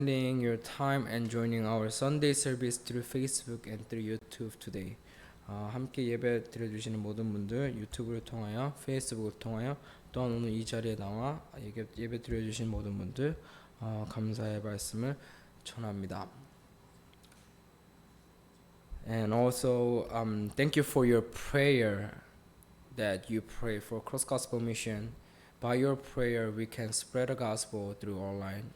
Spending your time and joining our Sunday service through Facebook and through YouTube today. 함께 예배 드려주시는 모든 분들 유튜브를 통하여 페이스북을 통하여 또한 오늘 이 자리에 나와 예배 드려주신 모든 분들 감사의 말씀을 전합니다. And also thank you for your prayer that you pray for Cross Gospel Mission. By your prayer we can spread the gospel through online.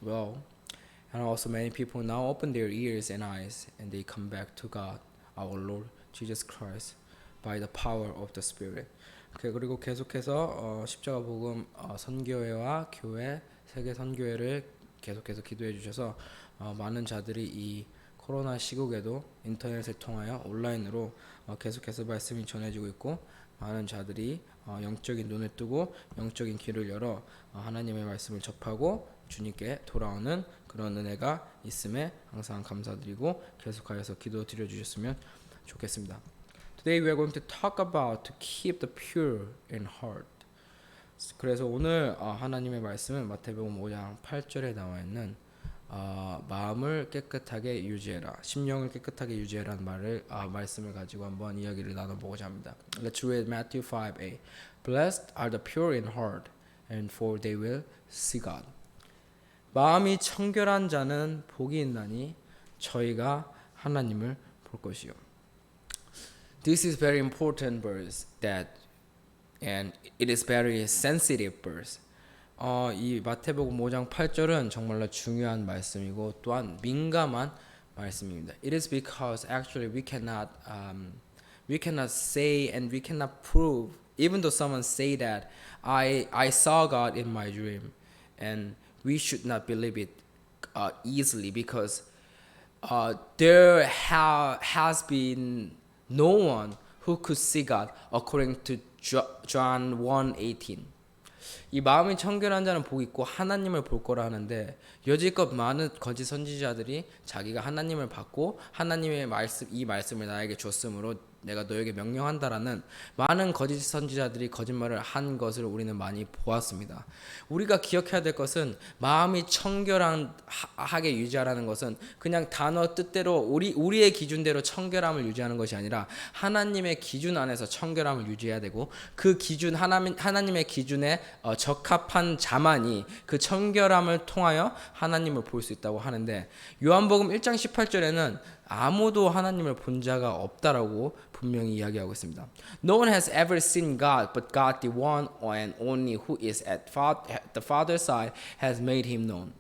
And also many people now open their ears and eyes and they come back to God, our Lord Jesus Christ, by the power of the Spirit. 그리고 계속해서 십자가 복음 선교회와 교회, 세계 선교회를 계속해서 기도해 주셔서 많은 자들이 이 코로나 시국에도 인터넷을 통하여 온라인으로 계속해서 말씀이 전해지고 있고 많은 자들이 영적인 눈을 뜨고 영적인 귀를 열어 하나님의 말씀을 접하고 주님께 돌아오는 그런 은혜가 있음에 항상 감사드리고 계속하여서 기도 드려주셨으면 좋겠습니다. Today we are going to talk about to keep the pure in heart. 그래서 오늘 하나님의 말씀은 마태복음 5장 8절에 나와 있는 마음을 깨끗하게 유지해라, 심령을 깨끗하게 유지해라는 말씀을 가지고 한번 이야기를 나눠보고자 합니다. Let's read Matthew 5:8. Blessed are the pure in heart, and for they will see God. 마음이 청결한 자는 복이 있나니 저희가 하나님을 볼 것이요. This is very important verse and it is very sensitive verse. 이 마태복음 5장 8절은 정말로 중요한 말씀이고 또한 민감한 말씀입니다. It is because actually we cannot say and we cannot prove, even though someone say that I saw God in my dream, and we should not believe it easily because there has been no one who could see God according to John 1:18. 이 마음이 청결한 자는 복이 있고 하나님을 볼 거라 하는데 여지껏 많은 거짓 선지자들이 자기가 하나님을 받고 하나님의 이 말씀을 나에게 줬으므로 내가 너에게 명령한다라는 많은 거짓 선지자들이 거짓말을 한 것을 우리는 많이 보았습니다. 우리가 기억해야 될 것은 마음이 청결하게 유지하라는 것은 그냥 단어 뜻대로 우리의 기준대로 청결함을 유지하는 것이 아니라 하나님의 기준 안에서 청결함을 유지해야 되고 그 기준 하나님의 기준에 적합한 자만이 그 청결함을 통하여 하나님을 볼 수 있다고 하는데 요한복음 1장 18절에는 아무도 하나님을 본 자가 없다라고 분명히 이야기하고 있습니다. No one has ever seen God, but God, the one and only who is at the Father's side, has made him known.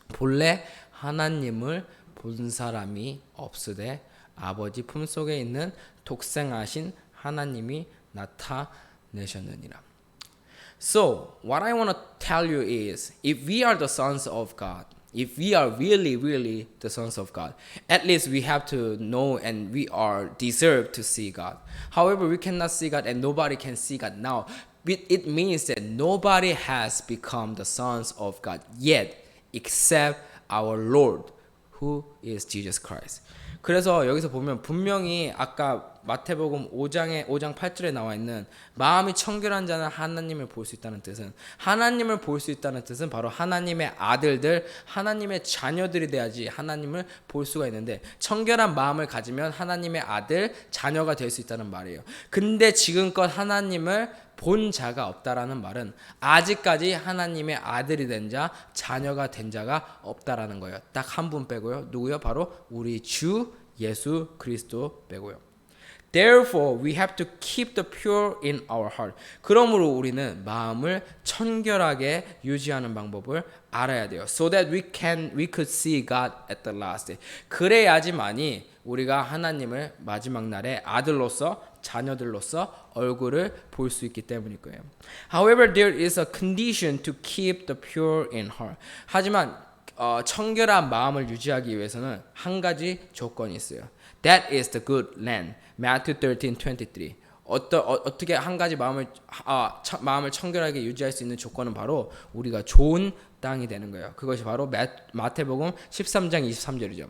본래 하나님을 본 사람이 없으되 아버지 품속에 있는 독생하신 하나님이 나타내셨느니라. So, what I want to tell you is, if we are the sons of God, if we are really the sons of God, at least we have to know and we are deserved to see God. However, we cannot see God and nobody can see God now. It means that nobody has become the sons of God yet except our Lord, who is Jesus Christ. 그래서 여기서 보면 분명히 아까 마태복음 5장 8절에 나와 있는 마음이 청결한 자는 하나님을 볼 수 있다는 뜻은 하나님을 볼 수 있다는 뜻은 바로 하나님의 아들들, 하나님의 자녀들이 돼야지 하나님을 볼 수가 있는데 청결한 마음을 가지면 하나님의 아들, 자녀가 될 수 있다는 말이에요. 근데 지금껏 하나님을 본 자가 없다라는 말은 아직까지 하나님의 아들이 된 자, 자녀가 된 자가 없다라는 거예요. 딱 한 분 빼고요. 누구요? 바로 우리 주 예수 그리스도 빼고요. Therefore, we have to keep the pure in our heart. 그러므로 우리는 마음을 청결하게 유지하는 방법을 알아야 돼요. So that we could see God at the last day. 그래야지만이 우리가 하나님을 마지막 날에 아들로서 자녀들로서 얼굴을 볼 수 있기 때문일 거예요. However, there is a condition to keep the pure in heart. 하지만 청결한 마음을 유지하기 위해서는 한 가지 조건이 있어요. That is the good land. Matthew 13:23. 어떻게 한 가지 마음을 청결하게 유지할 수 있는 조건은 바로 우리가 좋은 땅이 되는 거예요. 그것이 바로 마태복음 13장 23절이죠.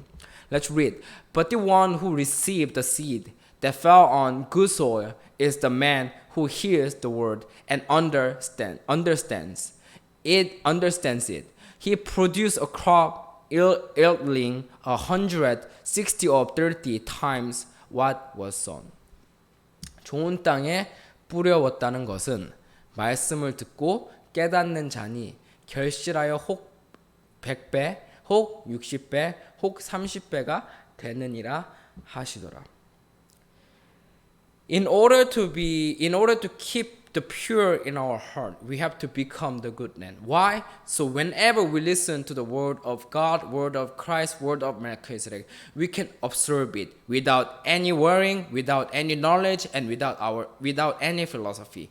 Let's read. But the one who received the seed that fell on good soil is the man who hears the word and understands it. He produces a crop yielding 160 or 30 times what was sown. 좋은 땅에 뿌려웠다는 것은 말씀을 듣고 깨닫는 자니 결실하여 혹 100배, 혹 60배, 혹 30배가 되느니라 하시더라. In order to keep the pure in our heart, we have to become the good land. Why? So whenever we listen to the word of God, word of Christ, word of Melchizedek, we can absorb it without any worrying, without any knowledge, and without any philosophy.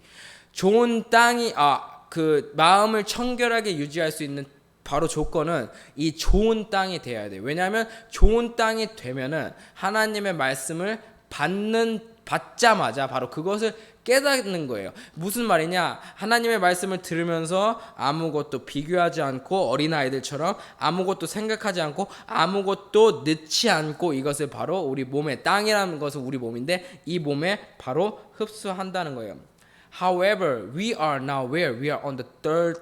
좋은 땅이 그 마음을 청결하게 유지할 수 있는 바로 조건은 이 좋은 땅이 되어야 돼요. 왜냐하면 좋은 땅이 되면은 하나님의 말씀을 받자마자 바로 그것을 깨닫는 거예요. 무슨 말이냐? 하나님의 말씀을 들으면서 아무것도 비교하지 않고 어린아이들처럼 아무것도 생각하지 않고 아무것도 넣지 않고 이것을 바로 우리 몸에, 땅이라는 것은 우리 몸인데 이 몸에 바로 흡수한다는 거예요. However, we are now where? We are on the third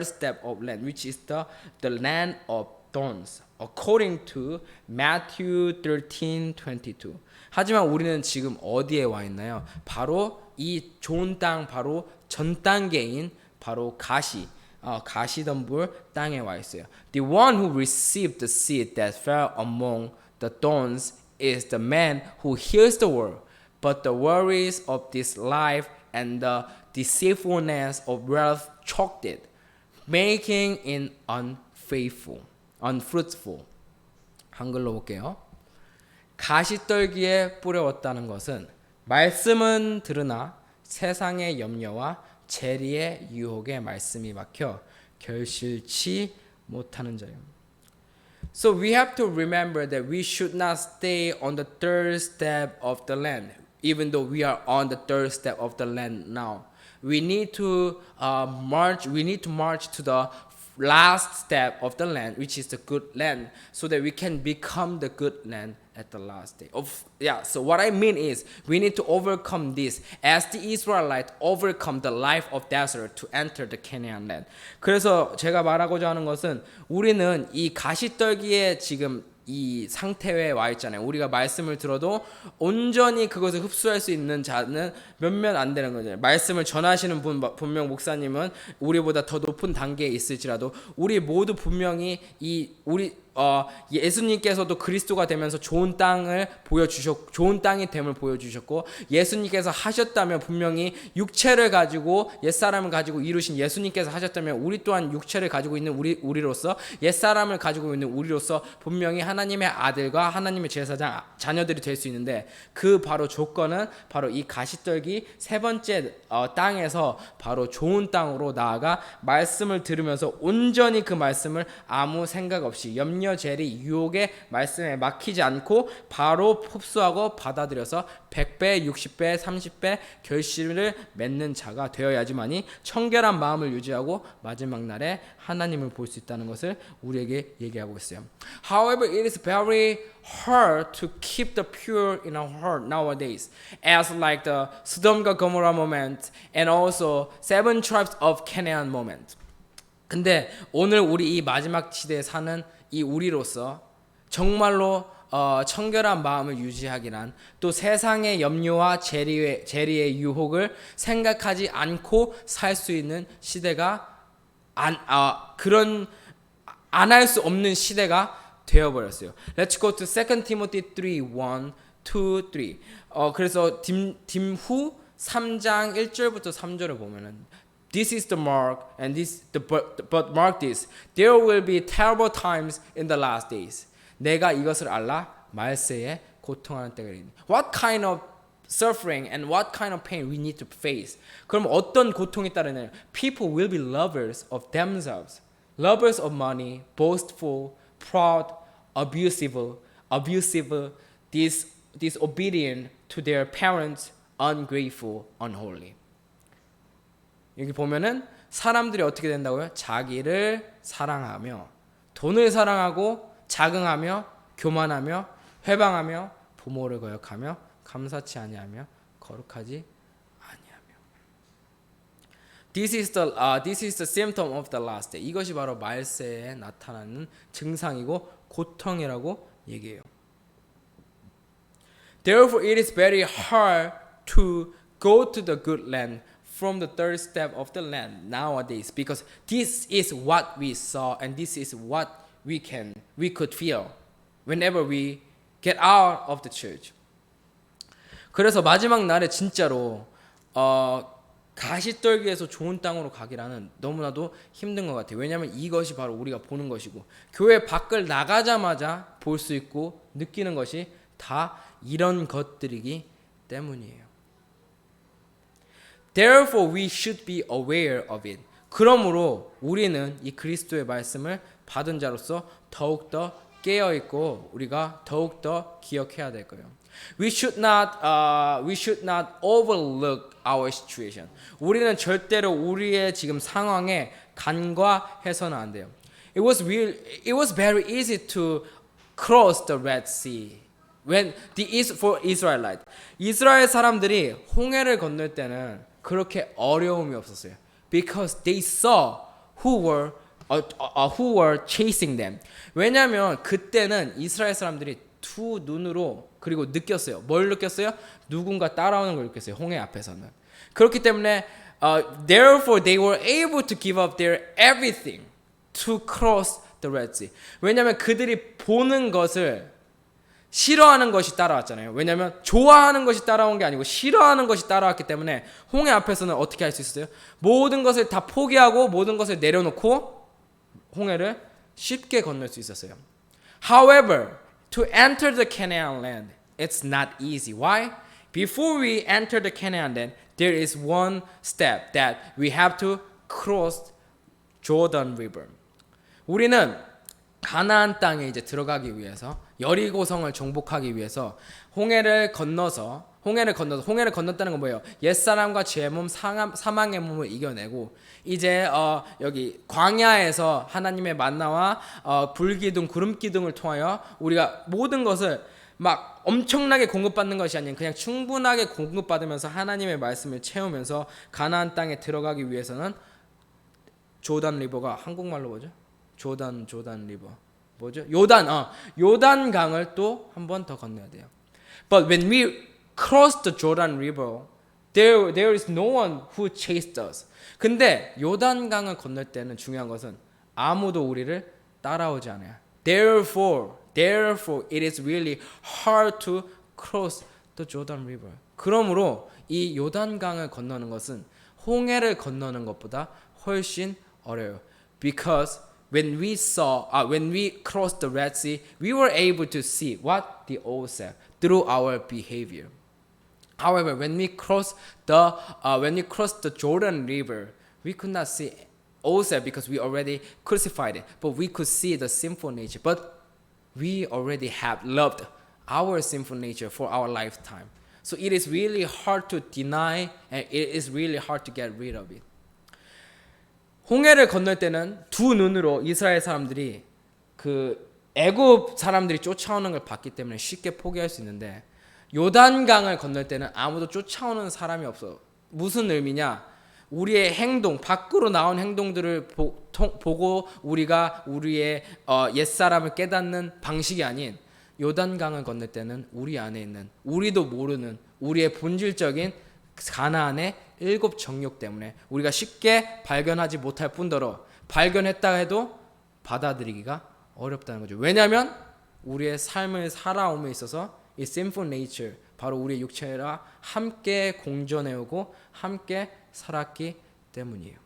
step of land, which is the land of thorns, according to Matthew 13:22. 하지만 우리는 지금 어디에 와 있나요? 바로 이 좋은 땅, 바로 전 단계인 바로 가시덤불 땅에 와 있어요. The one who received the seed that fell among the thorns is the man who hears the word, but the worries of this life and the deceitfulness of wealth choked it, making it unfruitful. 한글로 볼게요. 가시떨기에 뿌려왔다는 것은 말씀은 들으나 세상의 염려와 재리의 유혹에 말씀이 막혀 결실치 못하는 자요. So we have to remember that we should not stay on the third step of the land, even though we are on the third step of the land now. We need to march to the last step of the land, which is the good land, so that we can become the good land at the last day. So what I mean is we need to overcome this as the Israelites overcome the life of desert to enter the Canaan land. 그래서 제가 말하고자 하는 것은 우리는 이 가시떨기에 지금 이 상태에 와 있잖아요. 우리가 말씀을 들어도 온전히 그것을 흡수할 수 있는 자는 몇몇 안 되는 거죠. 말씀을 전하시는 분명 목사님은 우리보다 더 높은 단계에 있을지라도 우리 모두 분명히 예수님께서도 그리스도가 되면서 좋은 땅을 보여주셨고 좋은 땅이 됨을 보여주셨고 예수님께서 하셨다면 분명히 육체를 가지고 옛사람을 가지고 이루신 예수님께서 하셨다면 우리 또한 육체를 가지고 있는 우리로서 옛사람을 가지고 있는 우리로서 분명히 하나님의 아들과 하나님의 제사장 자녀들이 될 수 있는데 그 바로 조건은 바로 이 가시떨기 세 번째 땅에서 바로 좋은 땅으로 나아가 말씀을 들으면서 온전히 그 말씀을 아무 생각 없이 염려 재리 유혹의 말씀에 막히지 않고 바로 흡수하고 받아들여서 100배, 60배, 30배 결실을 맺는 자가 되어야지만이 청결한 마음을 유지하고 마지막 날에 하나님을 볼 수 있다는 것을 우리에게 얘기하고 있어요. However, it is very hard to keep the pure in our heart nowadays, as like the Sodom과 Gomorrah moment and also seven tribes of Canaan moment. 근데 오늘 우리 이 마지막 시대에 사는 이 우리로서 정말로 청결한 마음을 유지하기란 또 세상의 염려와 재리의 유혹을 생각하지 않고 살 수 있는 시대가 안 할 수 없는 시대가 되어버렸어요. Let's go to 2 Timothy 3:1, 2, 3. 그래서 딤후 3장 1절부터 3절을 보면은 This is the mark, and but mark this. There will be terrible times in the last days. 내가 이것을 알라 말세에 고통하는 때가 있니. What kind of suffering and what kind of pain we need to face? 그럼 어떤 고통이 따르느냐? People will be lovers of themselves, lovers of money, boastful, proud, abusive, disobedient to their parents, ungrateful, unholy. 여기 보면은 사람들이 어떻게 된다고요? 자기를 사랑하며 돈을 사랑하고 자긍하며 교만하며 회방하며 부모를 거역하며 감사치 아니하며 거룩하지 아니하며. This is the symptom of the last day. 이것이 바로 말세에 나타나는 증상이고 고통이라고 얘기해요. Therefore, it is very hard to go to the good land from the third step of the land nowadays, because this is what we saw and this is what we could feel whenever we get out of the church. 그래서 마지막 날에 진짜로 가시떨기에서 좋은 땅으로 가기라는 너무나도 힘든 것 같아요. 왜냐하면 이것이 바로 우리가 보는 것이고 교회 밖을 나가자마자 볼 수 있고 느끼는 것이 다 이런 것들이기 때문이에요. Therefore, we should be aware of it. 그러므로 우리는 이 그리스도의 말씀을 받은 자로서 더욱더 깨어있고 우리가 더욱더 기억해야 될 거예요. We should not overlook our situation. 우리는 절대로 우리의 지금 상황에 간과해서는 안 돼요. It was very easy to cross the Red Sea when for Israelite. 이스라엘 사람들이 홍해를 건널 때는 그렇게 어려움이 없었어요. Because they saw who were chasing them. 왜냐하면 그때는 이스라엘 사람들이 두 눈으로 그리고 느꼈어요. 뭘 느꼈어요? 누군가 따라오는 걸 느꼈어요. 홍해 앞에서는. 그렇기 때문에 therefore they were able to give up their everything to cross the Red Sea. 왜냐하면 그들이 보는 것을 싫어하는 것이 따라왔잖아요. 왜냐하면 좋아하는 것이 따라온 게 아니고 싫어하는 것이 따라왔기 때문에 홍해 앞에서는 어떻게 할 수 있었어요? 모든 것을 다 포기하고 모든 것을 내려놓고 홍해를 쉽게 건널 수 있었어요. However, to enter the Canaan land, it's not easy. Why? Before we enter the Canaan land, there is one step that we have to cross Jordan River. 우리는 가나안 땅에 이제 들어가기 위해서 여리고성을 정복하기 위해서 홍해를 건넜다는 건 뭐예요? 옛사람과 죄의 몸, 사망의 몸을 이겨내고 이제 여기 광야에서 하나님의 만나와 불기둥, 구름기둥을 통하여 우리가 모든 것을 막 엄청나게 공급받는 것이 아닌 그냥 충분하게 공급받으면서 하나님의 말씀을 채우면서 가나안 땅에 들어가기 위해서는 조단 리버가 한국말로 뭐죠? 조단 리버 뭐죠? 요단강을 또 한 번 더 건너야 돼요. But when we cross the Jordan River, there is no one who chased us. 근데 요단강을 건널 때는 중요한 것은 아무도 우리를 따라오지 않아요. Therefore, it is really hard to cross the Jordan River. 그러므로 이 요단강을 건너는 것은 홍해를 건너는 것보다 훨씬 어려워요. Because when we crossed the Red Sea, we were able to see what the old said through our behavior. However, when we crossed the Jordan River, we could not see Oseh because we already crucified it, but we could see the sinful nature. But we already have loved our sinful nature for our lifetime. So it is really hard to deny, and it is really hard to get rid of it. 홍해를 건널 때는 두 눈으로 이스라엘 사람들이 그 애굽 사람들이 쫓아오는 걸 봤기 때문에 쉽게 포기할 수 있는데 요단강을 건널 때는 아무도 쫓아오는 사람이 없어. 무슨 의미냐? 우리의 행동, 밖으로 나온 행동들을 보고 우리가 우리의 옛사람을 깨닫는 방식이 아닌 요단강을 건널 때는 우리 안에 있는 우리도 모르는 우리의 본질적인 가나안의 7 정욕 때문에 우리가 쉽게 발견하지 못할 뿐더러 발견했다 해도 받아들이기가 어렵다는 거죠. 왜냐하면 우리의 삶을 살아옴에 있어서 이 sinful nature, 바로 우리의 육체와 함께 공존해오고 함께 살았기 때문이에요.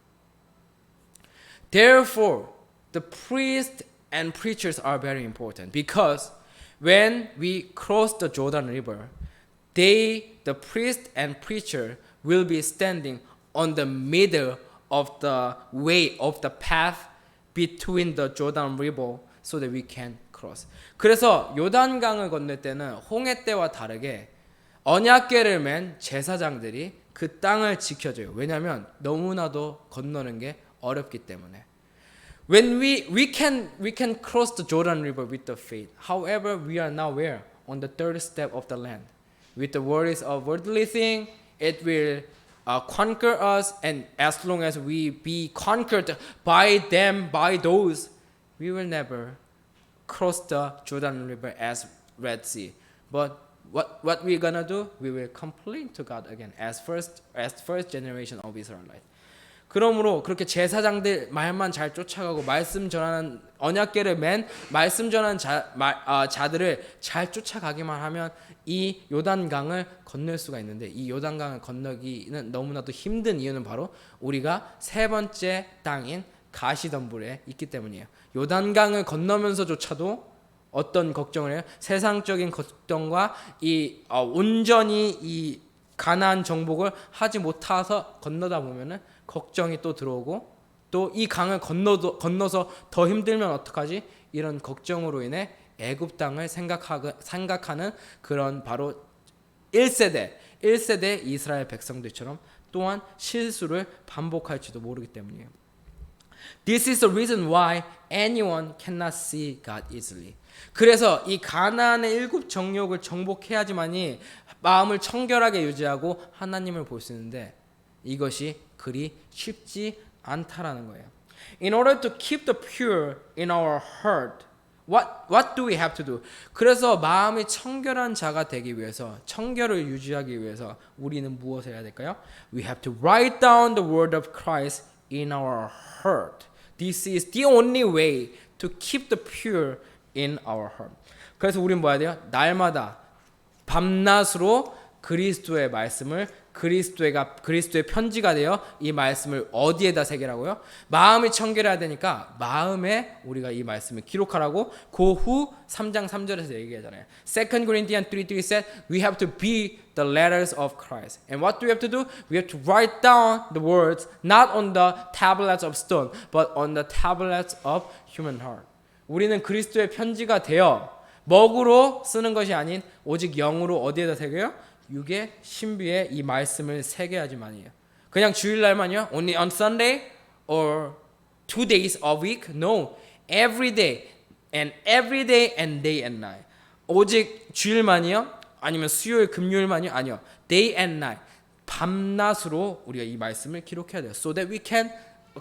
Therefore, the priests and preachers are very important because when we cross the Jordan River, the priest and preacher will be standing on the middle of the way of the path between the Jordan River so that we can cross. 그래서 요단강을 건널 때는 홍해 때와 다르게 언약궤를 맨 제사장들이 그 땅을 지켜줘요. 왜냐하면 너무나도 건너는 게 어렵기 때문에. When we can cross the Jordan River with the faith. However, we are now where? On the third step of the land. With the worries of worldly thing, it will conquer us, and as long as we be conquered by them, by those, we will never cross the Jordan River as Red Sea. But what we're gonna do? We will complain to God again as first generation of Israelites. 그러므로 그렇게 제사장들 말만 잘 쫓아가고 말씀 전하는 언약궤를 맨 말씀 전하는 자들을 잘 쫓아가기만 하면 이 요단강을 건널 수가 있는데, 이 요단강을 건너기는 너무나도 힘든 이유는 바로 우리가 세 번째 땅인 가시덤불에 있기 때문이에요. 요단강을 건너면서조차도 어떤 걱정을 해요? 세상적인 걱정과 이 온전히 이 가나안 정복을 하지 못해서 건너다 보면은 걱정이 또 들어오고, 또 이 강을 건너서 더 힘들면 어떡하지? 이런 걱정으로 인해 애굽 땅을 생각하는 그런 바로 1세대 이스라엘 백성들처럼 또한 실수를 반복할지도 모르기 때문이에요. This is the reason why anyone cannot see God easily. 그래서 이 가나안의 일곱 정욕을 정복해야지만이 마음을 청결하게 유지하고 하나님을 볼 수 있는데, 이것이 그리 쉽지 않다라는 거예요. In order to keep the pure in our heart, what do we have to do? 그래서 마음이 청결한 자가 되기 위해서, 청결을 유지하기 위해서 우리는 무엇을 해야 될까요? We have to write down the word of Christ in our heart. This is the only way to keep the pure in our heart. 그래서 우리는 뭐 해야 돼요? 날마다 밤낮으로 그리스도의 말씀을, 그리스도의 편지가 되어 이 말씀을 어디에다 새기라고요? 마음이 청결해야 되니까 마음에 우리가 이 말씀을 기록하라고 그 후 3장 3절에서 얘기하잖아요. 2 Corinthians 3:3 said we have to be the letters of Christ. And what do we have to do? We have to write down the words not on the tablets of stone but on the tablets of human heart. 우리는 그리스도의 편지가 되어 먹으로 쓰는 것이 아닌 오직 영으로 어디에다 새겨요? 육의 신비에 이 말씀을 새겨야지만이에요. 그냥 주일날만요? Only on Sunday or 2 days a week? No, every day and day and night. 오직 주일만이요? 아니면 수요일 금요일만이요? 아니요, day and night. 밤낮으로 우리가 이 말씀을 기록해야 돼요. So that we can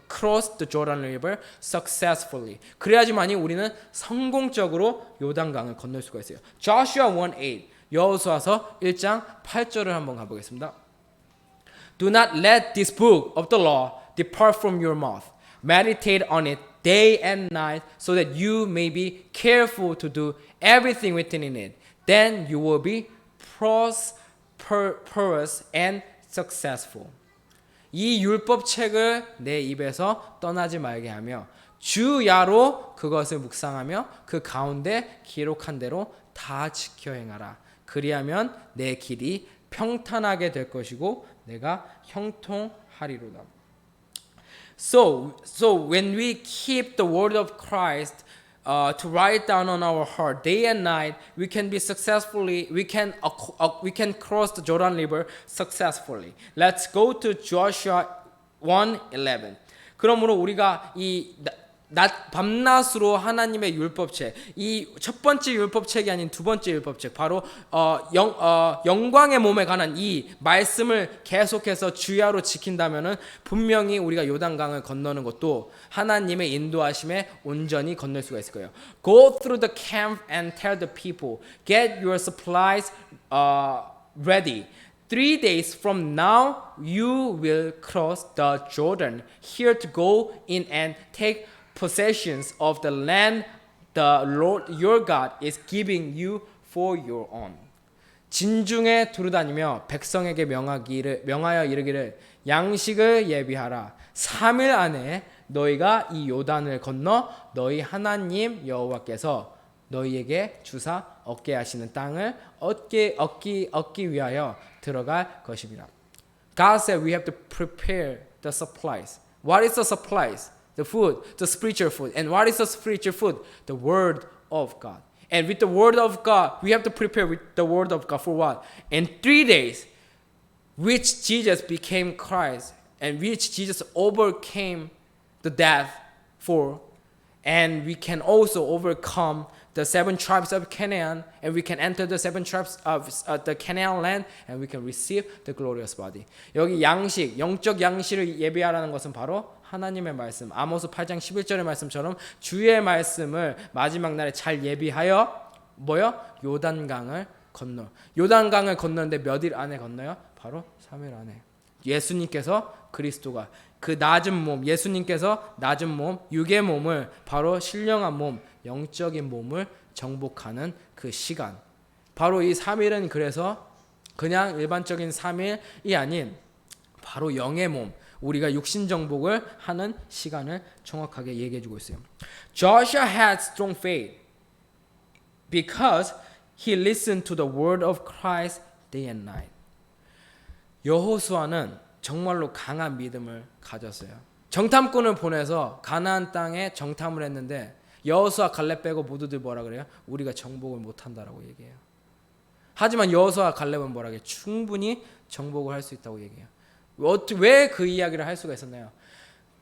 cross the Jordan River successfully. 그래야지만이 우리는 성공적으로 요단강을 건널 수가 있어요. Joshua 1:8. 여호수아서 1장 8절을 한번 가보겠습니다. Do not let this book of the law depart from your mouth. Meditate on it day and night so that you may be careful to do everything written in it. Then you will be prosperous and successful. 이 율법책을 내 입에서 떠나지 말게 하며 주야로 그것을 묵상하며 그 가운데 기록한 대로 다 지켜 행하라. 그리하면 내 길이 평탄하게 될 것이고 내가 형통하리로다. So when we keep the word of Christ to write down on our heart day and night, we can be successfully, we can cross the Jordan River successfully. Let's go to Joshua 1:11. 그러므로 우리가 이 밤낮으로 하나님의 율법책, 이 첫 번째 율법책이 아닌 두 번째 율법책, 바로 영광의 몸에 관한 이 말씀을 계속해서 주야로 지킨다면은 분명히 우리가 요단강을 건너는 것도 하나님의 인도하심에 온전히 건널 수가 있을 거예요. Go through the camp and tell the people, get your supplies ready. 3 days from now you will cross the Jordan here to go in and take possessions of the land the Lord your God is giving you for your own. 진중에 두루다니며 백성에게 명하여 이르기를 양식을 예비하라. 3일 안에 너희가 이 요단을 건너 너희 하나님 여호와께서 너희에게 주사 얻게 하시는 땅을 얻기 위하여 들어갈 것입니다. God said we have to prepare the supplies. What is the supplies? The food, the spiritual food. And what is the spiritual food? The word of God. And with the word of God, we have to prepare with the word of God for what? In 3 days, which Jesus became Christ, and which Jesus overcame the death for, and we can also overcome the 7 tribes of Canaan, and we can enter the 7 tribes of the Canaan land, and we can receive the glorious body. 여기 양식, 영적 양식을 예비하라는 것은 바로 하나님의 말씀, 아모스 8장 11절의 말씀처럼 주의 말씀을 마지막 날에 잘 예비하여 뭐요? 요단강을 건너. 요단강을 건너는데 몇 일 안에 건너요? 바로 3일 안에. 예수님께서 그리스도가 그 낮은 몸, 예수님께서 낮은 몸, 육의 몸을 바로 신령한 몸, 영적인 몸을 정복하는 그 시간. 바로 이 3일은 그래서 그냥 일반적인 3일이 아닌 바로 영의 몸, 우리가 육신 정복을 하는 시간을 정확하게 얘기해 주고 있어요. Joshua had strong faith because he listened to the word of Christ day and night. 여호수아는 정말로 강한 믿음을 가졌어요. 정탐꾼을 보내서 가나안 땅에 정탐을 했는데 여호수아 갈렙 빼고 모두들 뭐라 그래요? 우리가 정복을 못한다라고 얘기해요. 하지만 여호수아 갈렙은 뭐라 그래요? 충분히 정복을 할 수 있다고 얘기해요. 왜 그 이야기를 할 수가 있었나요?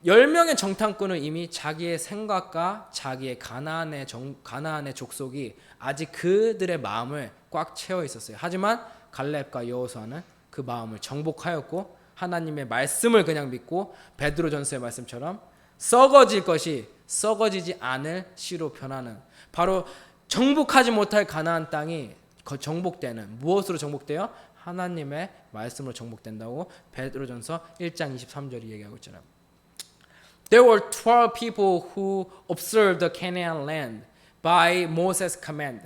10명의 정탐꾼은 이미 자기의 생각과 자기의 가나안의 족속이 아직 그들의 마음을 꽉 채워 있었어요. 하지만 갈렙과 여호수아는 그 마음을 정복하였고 하나님의 말씀을 그냥 믿고 베드로전서의 말씀처럼 썩어질 것이 썩어지지 않을 씨로 변하는, 바로 정복하지 못할 가나안 땅이 정복되는, 무엇으로 정복돼요? 하나님의 말씀으로 정복된다고 베드로전서 1장 23절이 얘기하고 있잖아요. There were 12 people who observed the Canaan land by Moses' command.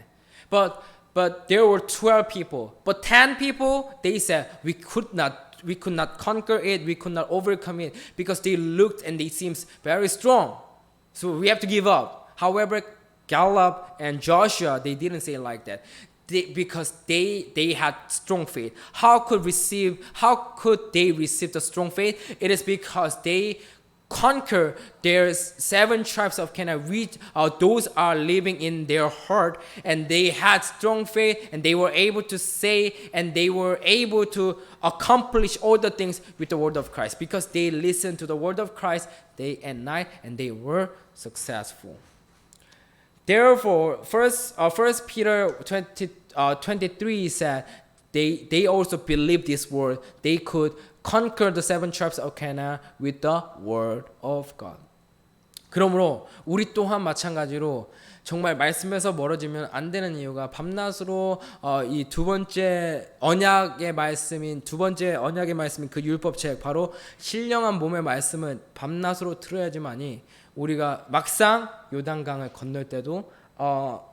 But there were 12 people. But 10 people, they said, we could not conquer it, we could not overcome it because they looked and they seemed very strong. So we have to give up. However, Caleb and Joshua, they didn't say it like that. Because they had strong faith. How could they receive the strong faith? It is because they conquer their 7 tribes of Canaan. Those are living in their heart, and they had strong faith, and they were able to say, and they were able to accomplish all the things with the word of Christ because they listened to the word of Christ day and night, and they were successful. Therefore, First Peter 23 said they also believed this word. They could conquer the 7 tribes of Canaan with the word of God. 그러므로 우리 또한 마찬가지로 정말 말씀에서 멀어지면 안 되는 이유가 밤낮으로 이 두 번째 언약의 말씀인 그 율법책, 바로 신령한 몸의 말씀은 밤낮으로 들어야지만이 우리가 막상 요단강을 건널 때도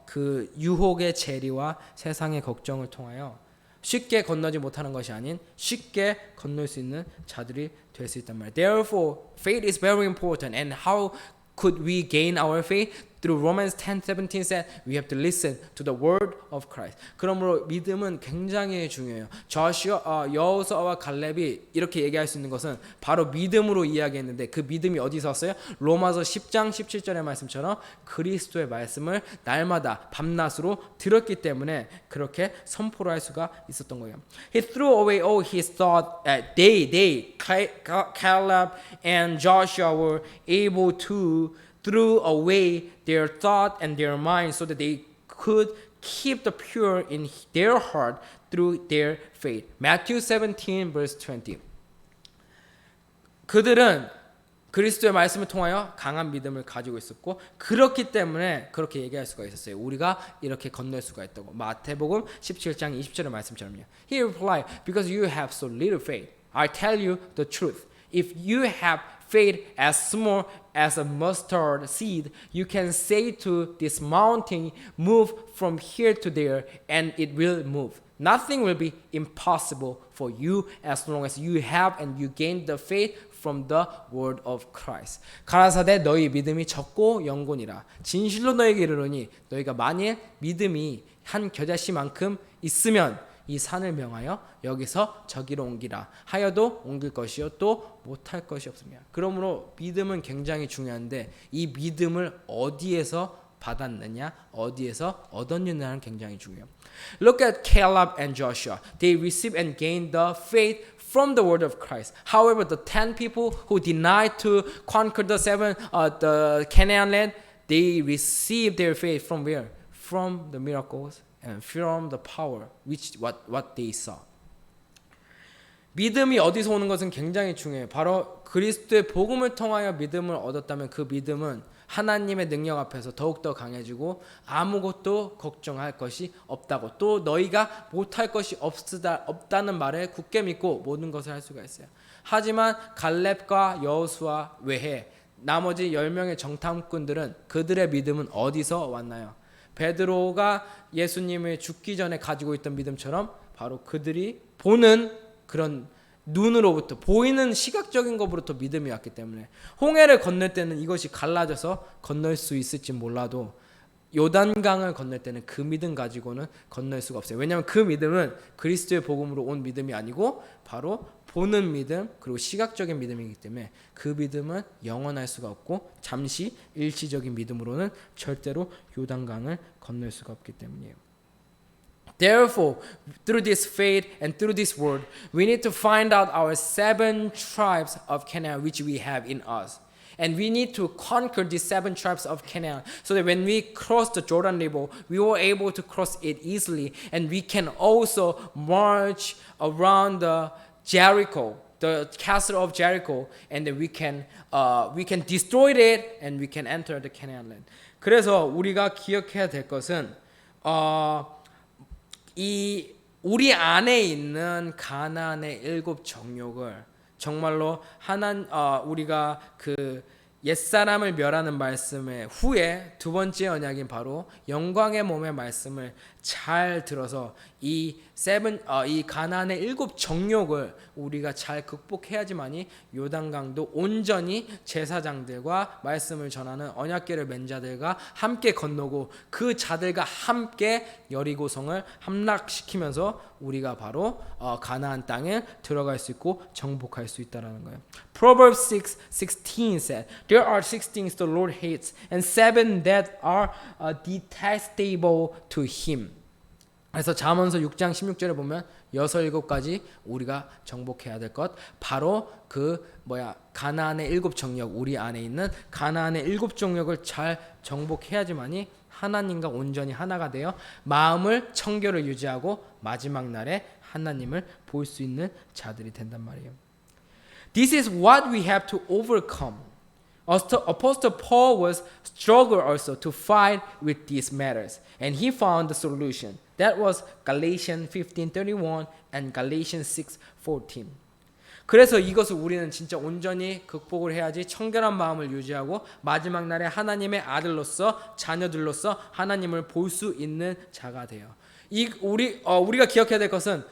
그 유혹의 재리와 세상의 걱정을 통하여 쉽게 건너지 못하는 것이 아닌 쉽게 건널 수 있는 자들이 될 수 있단 말이에요. Therefore, faith is very important. And how could we gain our faith? Through Romans 10:17 said we have to listen to the word of Christ. 그러므로 믿음은 굉장히 중요해요. 여호수아와 갈렙이 이렇게 얘기할 수 있는 것은 바로 믿음으로 이야기했는데 그 믿음이 어디서 왔어요? 로마서 10장 17절의 말씀처럼 그리스도의 말씀을 날마다 밤낮으로 들었기 때문에 그렇게 선포를 할 수가 있었던 거예요. He threw away all his thought. Caleb and Joshua were able to threw away their thought and their mind so that they could keep the pure in their heart through their faith. Matthew 17 verse 20. 그들은 그리스도의 말씀을 통하여 강한 믿음을 가지고 있었고 그렇기 때문에 그렇게 얘기할 수가 있었어요. 우리가 이렇게 건널 수가 있다고. 마태복음 17장 20절의 말씀처럼요. He replied, because you have so little faith. I tell you the truth. If you have faith as small as a mustard seed, you can say to this mountain, move from here to there, and it will move. Nothing will be impossible for you as long as you have and you gain the faith from the word of Christ. 가라사대 너희 믿음이 적고 영곤이라. 진실로 너에게 이르노니 너희가 만일 믿음이 한 겨자씨만큼 있으면 이 산을 명하여 여기서 저기로 옮기라 하여도 옮길 것이요 또 못할 것이 없습니다. 그러므로 믿음은 굉장히 중요한데 이 믿음을 어디에서 받았느냐, 어디에서 얻었느냐는 굉장히 중요해요. Look at Caleb and Joshua. They received and gained the faith from the word of Christ. However, the 10 people who denied to conquer the Canaan land, they received their faith from where? from the miracles and from the power which what they saw. 믿음이 어디서 오는 것은 굉장히 중요해요. 바로 그리스도의 복음을 통하여 믿음을 얻었다면 그 믿음은 하나님의 능력 앞에서 더욱더 강해지고 아무것도 걱정할 것이 없다고, 또 너희가 못할 것이 없다는 말에 굳게 믿고 모든 것을 할 수가 있어요. 하지만 갈렙과 여호수아 외에 나머지 10명의 정탐꾼들은 그들의 믿음은 어디서 왔나요? 베드로가 예수님을 죽기 전에 가지고 있던 믿음처럼 바로 그들이 보는 그런 눈으로부터 보이는 시각적인 것으로부터 믿음이 왔기 때문에 홍해를 건널 때는 이것이 갈라져서 건널 수 있을지 몰라도 요단강을 건널 때는 그 믿음 가지고는 건널 수가 없어요. 왜냐하면 그 믿음은 그리스도의 복음으로 온 믿음이 아니고 바로 보는 믿음 그리고 시각적인 믿음이기 때문에 그 믿음은 영원할 수가 없고 잠시 일시적인 믿음으로는 절대로 요단강을 건널 수가 없기 때문이에요. Therefore, through this faith and through this word, we need to find out our 7 tribes of Canaan which we have in us. And we need to conquer these 7 tribes of Canaan so that when we cross the Jordan River, we were able to cross it easily. And we can also march around the Jericho, the castle of Jericho, and then we can destroy it and we can enter the Canaan land. 그래서 우리가 기억해야 될 것은 이 우리 안에 있는 가나안의 7 정욕을 정말로 우리가 그 옛사람을 멸하는 말씀의 후에 두 번째 언약인 바로 영광의 몸의 말씀을 잘 들어서 이 가나안의 7 정욕을 우리가 잘 극복해야지만이 요단강도 온전히 제사장들과 말씀을 전하는 언약궤를 맨 자들과 함께 건너고 그 자들과 함께 여리고성을 함락시키면서 우리가 바로 가나안 땅에 들어갈 수 있고 정복할 수 있다라는 거예요. Proverbs 6:16 said, "There are 6 things the Lord hates, and 7 that are detestable to Him." 그래서 잠언서 6장 16절에 보면 6, 7가지 우리가 정복해야 될 것 바로 가나안의 7 정욕, 우리 안에 있는 가나안의 7 정욕을 잘 정복해야지만이 하나님과 온전히 하나가 되어 마음을 청결을 유지하고 마지막 날에 하나님을 볼 수 있는 자들이 된단 말이에요. This is what we have to overcome. Apostle Paul was struggle also to fight with these matters, and he found the solution. That was Galatians 15:31 and Galatians 6:14. 그래서 이것을 우리는 진짜 온전히 극복을 해야지 청결한 마음을 유지하고 마지막 날에 하나님의 아들로서 자녀들로서 하나님을 볼 수 있는 자가 돼요. 우리가 기억해야 될 것은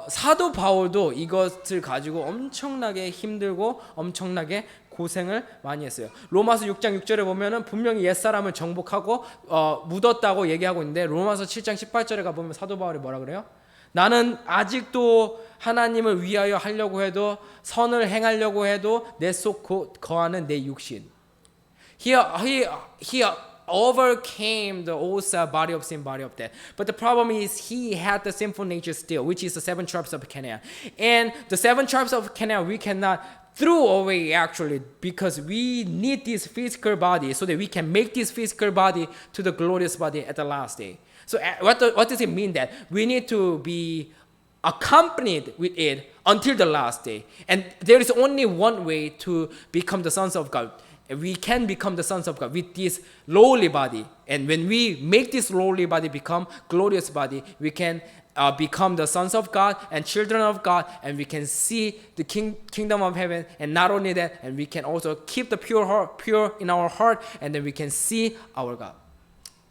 사도 바울도 이것을 가지고 엄청나게 힘들고 엄청나게 고생을 많이 했어요. 로마서 6장 6절에 보면은 분명히 옛사람을 정복하고 묻었다고 얘기하고 있는데 로마서 7장 18절에 가보면 사도 바울이 뭐라 그래요? 나는 아직도 하나님을 위하여 하려고 해도 선을 행하려고 해도 내 속 거하는 내 육신. He overcame the old body of sin, body of death. But the problem is he had the sinful nature still, which is the 7 tribes of Canaan. And the 7 tribes of Canaan we cannot throw away actually because we need this physical body so that we can make this physical body to the glorious body at the last day. So what does it mean that we need to be accompanied with it until the last day? And there is only one way to become the sons of God. We can become the sons of God with this lowly body. And when we make this lowly body become glorious body, we can become the sons of God and children of God, and we can see the kingdom of heaven. And not only that, and we can also keep the pure in our heart, and then we can see our God.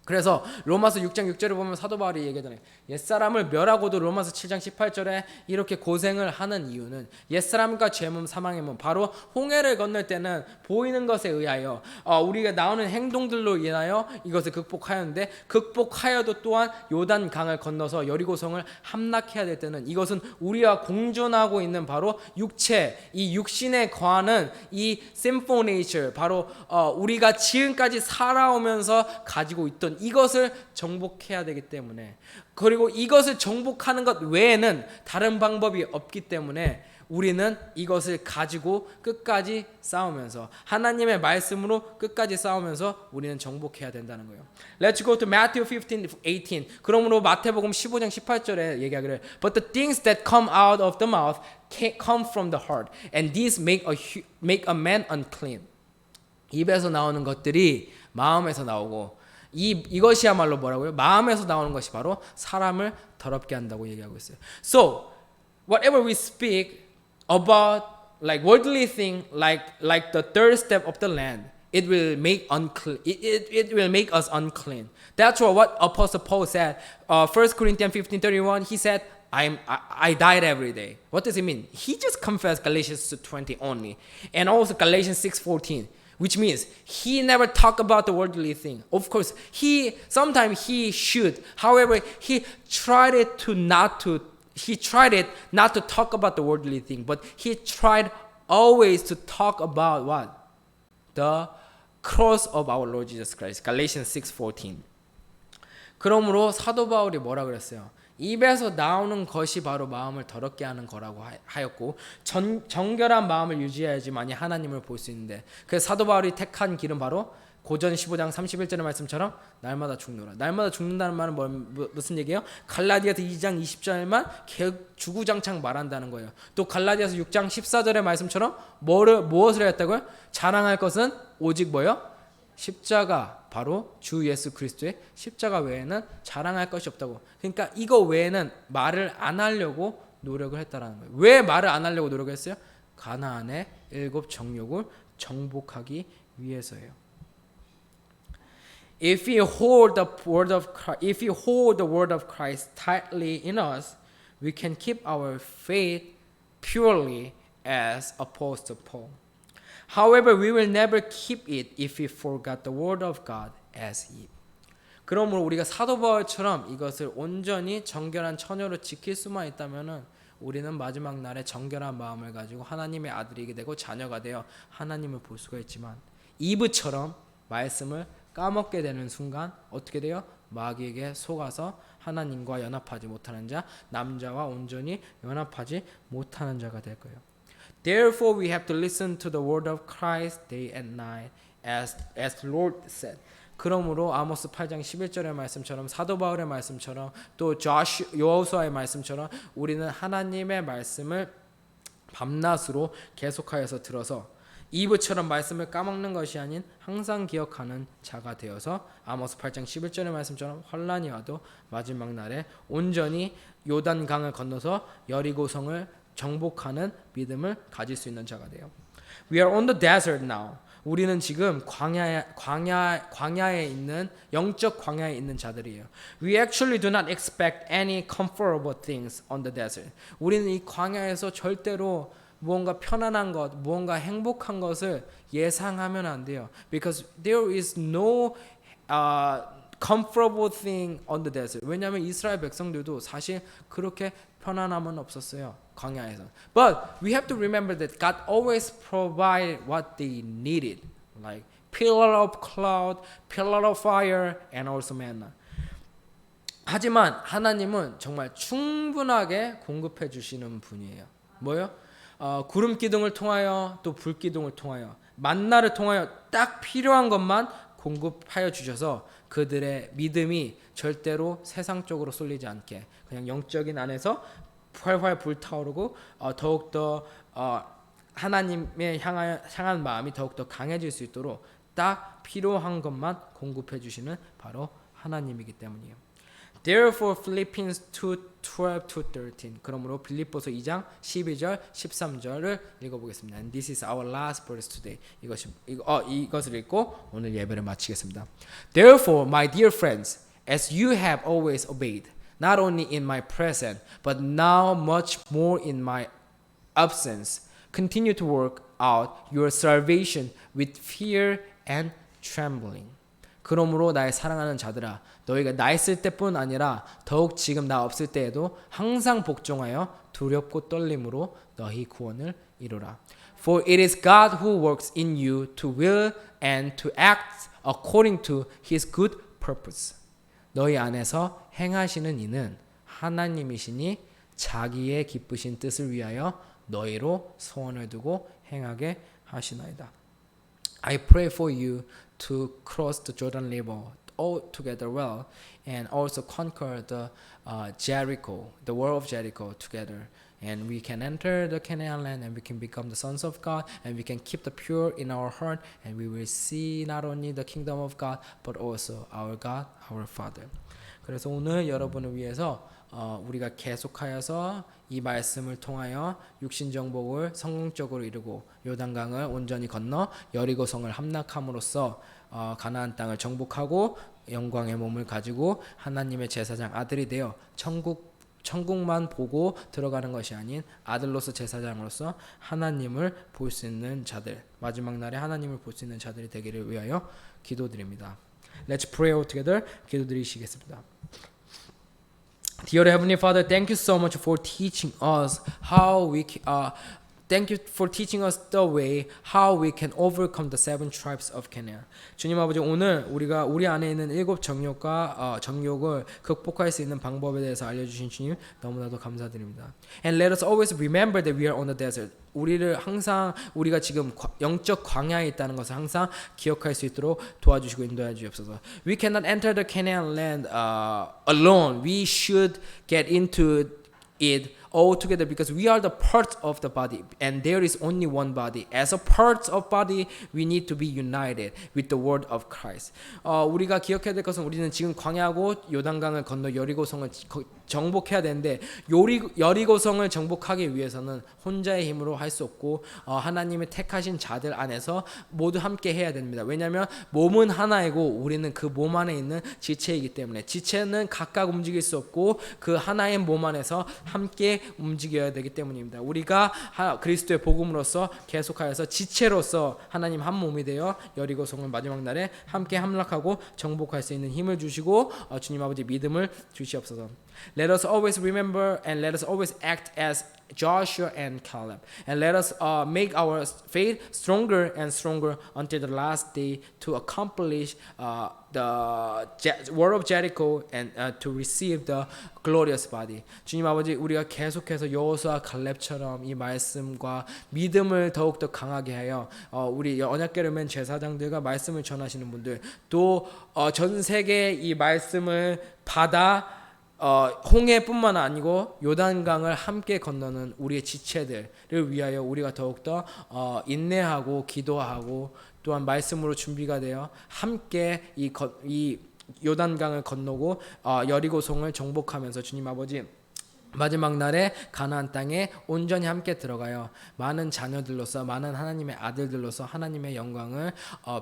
그래서 로마서 6장 6절을 보면 사도 바울이 얘기하잖아요. 옛사람을 멸하고도 로마서 7장 18절에 이렇게 고생을 하는 이유는 옛사람과 죄 몸 사망의 몸 바로 홍해를 건널 때는 보이는 것에 의하여 우리가 나오는 행동들로 인하여 이것을 극복하였는데 극복하여도 또한 요단강을 건너서 여리고성을 함락해야 될 때는 이것은 우리와 공존하고 있는 바로 육체 이 육신에 거하는 이 sinful nature 바로 우리가 지금까지 살아오면서 가지고 있던 우리는 이것을 정복해야 되기 때문에, 그리고 이것을 정복하는 것 외에는 다른 방법이 없기 때문에 우리는 이것을 가지고 끝까지 싸우면서 하나님의 말씀으로 끝까지 싸우면서 우리는 정복해야 된다는 거예요. Let's go to Matthew 15:18. 그러므로 마태복음 15장 18절에 얘기하기를 But the things that come out of the mouth come from the heart, and these make a man unclean. 입에서 나오는 것들이 마음에서 나오고 이것이야말로 뭐라고요? 마음에서 나오는 것이 바로 사람을 더럽게 한다고 얘기하고 있어요. So whatever we speak about like worldly thing, like the third step of the land, it will make unclean. It will make us unclean. That's what Apostle Paul said. 1 Corinthians 15:31. He said, I died every day. What does it mean? He just confessed Galatians 2:20 only, and also Galatians 6:14, which means he never talked about the worldly thing. Of course, sometimes he should. However, he tried it not to talk about the worldly thing, but he tried always to talk about what? The cross of our Lord Jesus Christ. Galatians 6:14. 그러므로 사도 바울이 뭐라 그랬어요? 입에서 나오는 것이 바로 마음을 더럽게 하는 거라고 하였고 정결한 마음을 유지해야지만이 하나님을 볼 수 있는데, 그래서 사도 바울이 택한 길은 바로 고전 15장 31절의 말씀처럼 날마다 죽노라. 날마다 죽는다는 말은 무슨 얘기예요? 갈라디아서 2장 20절만 주구장창 말한다는 거예요. 또 갈라디아서 6장 14절의 말씀처럼 무엇을 했다고요? 자랑할 것은 오직 뭐요? 십자가, 바로 주 예수 그리스도의 십자가 외에는 자랑할 것이 없다고. 그러니까 이거 외에는 말을 안 하려고 노력을 했다라는 거예요. 왜 말을 안 하려고 노력했어요? 가나안의 7 정욕을 정복하기 위해서예요. If we hold the word of Christ tightly in us, we can keep our faith purely as Apostle Paul. However, we will never keep it if we forgot the word of God as Eve. 그러므로 우리가 사도 바울처럼 이것을 온전히 정결한 처녀로 지킬 수만 있다면은 우리는 마지막 날에 정결한 마음을 가지고 하나님의 아들이게 되고 자녀가 되어 하나님을 볼 수가 있지만, 이브처럼 말씀을 까먹게 되는 순간 어떻게 돼요? 마귀에게 속아서 하나님과 연합하지 못하는 자, 남자와 온전히 연합하지 못하는 자가 될 거예요. Therefore we have to listen to the word of Christ day and night, as the Lord said. 그러므로 아모스 8장 11절의 말씀처럼, 사도 바울의 말씀처럼, 또 여호수아의 말씀처럼 우리는 하나님의 말씀을 밤낮으로 계속하여서 들어서 이브처럼 말씀을 까먹는 것이 아닌 항상 기억하는 자가 되어서 아모스 8장 11절의 말씀처럼 환난이 와도 마지막 날에 온전히 요단강을 건너서 여리고성을 정복하는 믿음을 가질 수 있는 자가 돼요. We are on the desert now. 우리는 지금 광야에 있는, 영적 광야에 있는 자들이에요. We actually do not expect any comfortable things on the desert. 우리는 이 광야에서 절대로 무언가 편안한 것, 무언가 행복한 것을 예상하면 안 돼요. Because there is no comfortable thing on the desert. 왜냐하면 이스라엘 백성들도 사실 그렇게 편안함은 없었어요, 광야에서. But we have to remember that God always provide what they needed, like pillar of cloud, pillar of fire, and also manna. 하지만 하나님은 정말 충분하게 공급해 주시는 분이에요. 뭐요? 구름 기둥을 통하여, 또 불 기둥을 통하여, 만나를 통하여 딱 필요한 것만 공급하여 주셔서 그들의 믿음이 절대로 세상 쪽으로 쏠리지 않게 그냥 영적인 안에서 활활 불타오르고 더욱더 하나님의 향한 마음이 더욱더 강해질 수 있도록 딱 필요한 것만 공급해 주시는 바로 하나님이기 때문이에요. Therefore Philippians 2:12-13. 그러므로 빌립보서 2장 12절 13절을 읽어보겠습니다. And this is our last verse today. 이것을 읽고 오늘 예배를 마치겠습니다. Therefore, my dear friends, as you have always obeyed, not only in my presence, but now much more in my absence, continue to work out your salvation with fear and trembling. 그러므로 나의 사랑하는 자들아, 너희가 나 있을 때뿐 아니라 더욱 지금 나 없을 때에도 항상 복종하여 두렵고 떨림으로 너희 구원을 이루라. For it is God who works in you to will and to act according to His good purpose. 너희 안에서 행하시는 이는 하나님이시니 자기의 기쁘신 뜻을 위하여 너희로 소원을 두고 행하게 하시나이다. I pray for you to cross the Jordan River all together well and also conquer the Jericho, the wall of Jericho together. And we can enter the Canaan land and we can become the sons of God and we can keep the pure in our heart and we will see not only the kingdom of God but also our God, our Father. 그래서 오늘 여러분을 위해서 우리가 계속하여서 이 말씀을 통하여 육신정복을 성공적으로 이루고 요단강을 온전히 건너 여리고성을 함락함으로써 가나안 땅을 정복하고 영광의 몸을 가지고 하나님의 제사장 아들이 되어 천국만 보고 들어가는 것이 아닌 아들로서 제사장으로서 하나님을 볼 수 있는 자들, 마지막 날에 하나님을 볼 수 있는 자들이 되기를 위하여 기도드립니다. Let's pray all together. 기도드리시겠습니다. Dear Heavenly Father, thank you so much for teaching us thank you for teaching us the way how we can overcome the 7 tribes of Canaan. 주님 아버지, 오늘 우리가 우리 안에 있는 7 정욕과 정욕을 극복할 수 있는 방법에 대해서 알려주신 주님 너무나도 감사드립니다. And let us always remember that we are on the desert. 우리가 지금 영적 광야에 있다는 것을 항상 기억할 수 있도록 도와주시고 인도해 주옵소서. We cannot enter the Canaan land alone. We should get into it all together because we are the parts of the body and there is only one body. As a part of body, we need to be united with the word of Christ. 우리가 기억해야 될 것은 우리는 지금 광야하고 요단강을 건너 여리고성을 정복해야 되는데 여리고성을 정복하기 위해서는 혼자의 힘으로 할 수 없고 하나님의 택하신 자들 안에서 모두 함께 해야 됩니다. 왜냐하면 몸은 하나이고 우리는 그 몸 안에 있는 지체이기 때문에 지체는 각각 움직일 수 없고 그 하나의 몸 안에서 함께 움직여야 되기 때문입니다. 우리가 그리스도의 복음으로서 계속하여서 지체로서 하나님 한 몸이 되어 여리고성을 마지막 날에 함께 함락하고 정복할 수 있는 힘을 주시고 주님 아버지 믿음을 주시옵소서. Let us always remember and let us always act as Joshua and Caleb. And let us make our faith stronger and stronger until the last day to accomplish the wall of Jericho and to receive the glorious body. 주님 아버지, 우리가 계속해서 여호수아 갈렙처럼 이 말씀과 믿음을 더욱더 강하게 하여 우리 언약궤를 맨 제사장들과 말씀을 전하시는 분들 또 전 세계에 이 말씀을 받아 홍해뿐만 아니고 요단강을 함께 건너는 우리의 지체들을 위하여 우리가 더욱더 인내하고 기도하고 또한 말씀으로 준비가 되어 함께 이 요단강을 건너고 여리고성을 정복하면서 주님 아버지 마지막 날에 가나안 땅에 온전히 함께 들어가요. 많은 자녀들로서 많은 하나님의 아들들로서 하나님의 영광을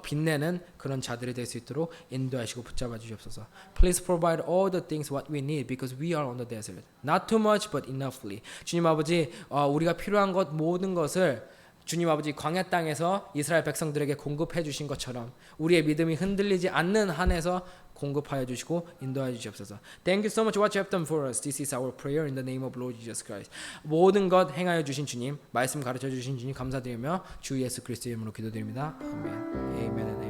빛내는 그런 자들이 될 수 있도록 인도하시고 붙잡아 주시옵소서. Please provide all the things what we need because we are on the desert. Not too much but enoughly. 주님 아버지, 우리가 필요한 것 모든 것을 주님 아버지 광야 땅에서 이스라엘 백성들에게 공급해 주신 것처럼 우리의 믿음이 흔들리지 않는 한에서 공급하여 주시고 인도하여 주시옵소서. Thank you so much what you have done for us. This is our prayer in the name of Lord Jesus Christ. 모든 것 행하여 주신 주님, 말씀 가르쳐 주신 주님 감사드리며 주 예수 그리스도의 이름으로 기도드립니다. 아멘. Amen.